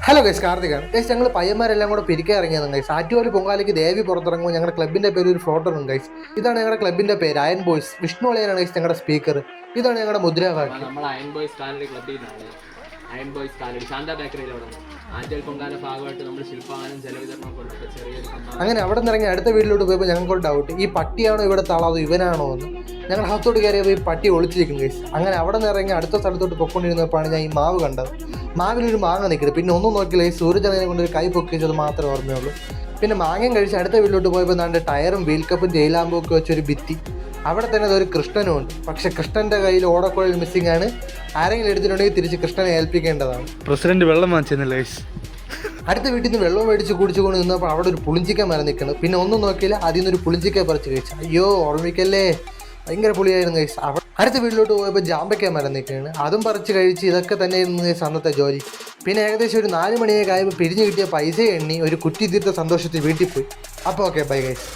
Hello guys, കാർത്തികാണ് guys. ഞങ്ങൾ പയ്യന്മാരെല്ലാം കൂടെ പിരിക്കാൻ ഇറങ്ങിയതാണ് ഗൈസ്. ആറ്റുകാല് പൊങ്കാലയ്ക്ക് ദേവി പുറത്തിറങ്ങുമ്പോൾ ഞങ്ങളുടെ ക്ലബിന്റെ പേര് ഒരു ഫ്ലോട്ടർ ഉണ്ട് ഗൈസ്. ഇതാണ് ഞങ്ങളുടെ ക്ലബിന്റെ പേര്, അയൺ ബോയ്സ്. വിഷ്ണു അളിയാണ് ഗൈസ് ഞങ്ങളുടെ സ്പീക്കർ. ഇതാണ് ഞങ്ങളുടെ മുദ്രാവാക്യം. നമ്മൾ അയൺ ബോയ്സ് കാലടി ക്ലബിലാണ്. അയൺ ബോയ്സ് കാലടി ശാന്ത ബേക്കറിയിലൂടെ ആറ്റുകാൽ പൊങ്കാല ഭാഗമായിട്ട് നമ്മൾ ശില്പവാനം ജലവിതരണം കൊണ്ടപ്പോൾ ചെറിയൊരു അങ്ങനെ അവിടെ നിന്ന് ഇറങ്ങി അടുത്ത വീട്ടിലോട്ട് പോയപ്പോൾ ഞങ്ങൾക്കൊരു ഡൗട്ട്, ഈ പട്ടിയാണോ ഇവിടെ താളോ ഇവനാണോ എന്ന്. ഞങ്ങൾ അകത്തോട്ട് കയറിയപ്പോൾ ഈ പട്ടി ഒളിച്ചിരിക്കുന്നു ഗൈസ്. അങ്ങനെ അവിടെ നിന്ന് ഇറങ്ങി അടുത്ത സ്ഥലത്തോട്ട് പൊക്കൊണ്ടിരുന്നപ്പോഴാണ് ഞാൻ ഈ മാവ് കണ്ടത്. മാവിലൊരു മാങ്ങ നിൽക്കുന്നത്. പിന്നെ ഒന്നും നോക്കിയില്ല, ഈ സൂര്യചന്ദ്രനെ കൊണ്ട് ഒരു കൈ പൊക്കിച്ചത് മാത്രമേ ഓർമ്മയുള്ളൂ. പിന്നെ മാങ്ങയും കഴിച്ച് അടുത്ത വീട്ടിലോട്ട് പോയപ്പോൾ നാണ്ട് ടയറും വീൽ കപ്പും ജയിലാമ്പും ഒക്കെ വെച്ചൊരു ഭിത്തി. അവിടെ തന്നെ അതൊരു കൃഷ്ണനും ഉണ്ട്. പക്ഷെ കൃഷ്ണന്റെ കയ്യിൽ ഓടക്കുഴൽ മിസ്സിംഗ് ആണ്. ആരെങ്കിലും എടുത്തിട്ടുണ്ടെങ്കിൽ തിരിച്ച് കൃഷ്ണനെ ഏൽപ്പിക്കേണ്ടതാണ്. പ്രസിഡന്റ് വെള്ളം വാങ്ങിച്ചിരുന്നില്ല ഗൈസ്. അടുത്ത വീട്ടിൽ നിന്ന് വെള്ളം മേടിച്ച് കുടിച്ചുകൊണ്ട് നിന്നപ്പോൾ അവിടെ ഒരു പുളിഞ്ചിക്ക മരം നിൽക്കണം. പിന്നെ ഒന്നും നോക്കിയില്ല, അതിൽ നിന്നൊരു പുളിഞ്ചിക്ക പറിച്ച് കഴിച്ചു. അയ്യോ, ഓർമ്മിക്കല്ലേ, ഭയങ്കര പുളിയായിരുന്നു ഗൈസ്. അടുത്ത വീട്ടിലോട്ട് പോയപ്പോൾ ജാമ്പയ്ക്ക മരം നിൽക്കുകയാണ്. അതും പറിച്ച് കഴിച്ച് ഇതൊക്കെ തന്നെയായിരുന്നു ഗൈസ് അന്നത്തെ ജോലി. പിന്നെ ഏകദേശം ഒരു 4 മണിയൊക്കെ ആയപ്പോൾ പിരിഞ്ഞു കിട്ടിയ പൈസ എണ്ണി ഒരു കുറ്റി തീർത്ത സന്തോഷത്തിൽ വീട്ടിൽ പോയി. അപ്പോൾ ഓക്കെ, ബൈ ഗൈസ്.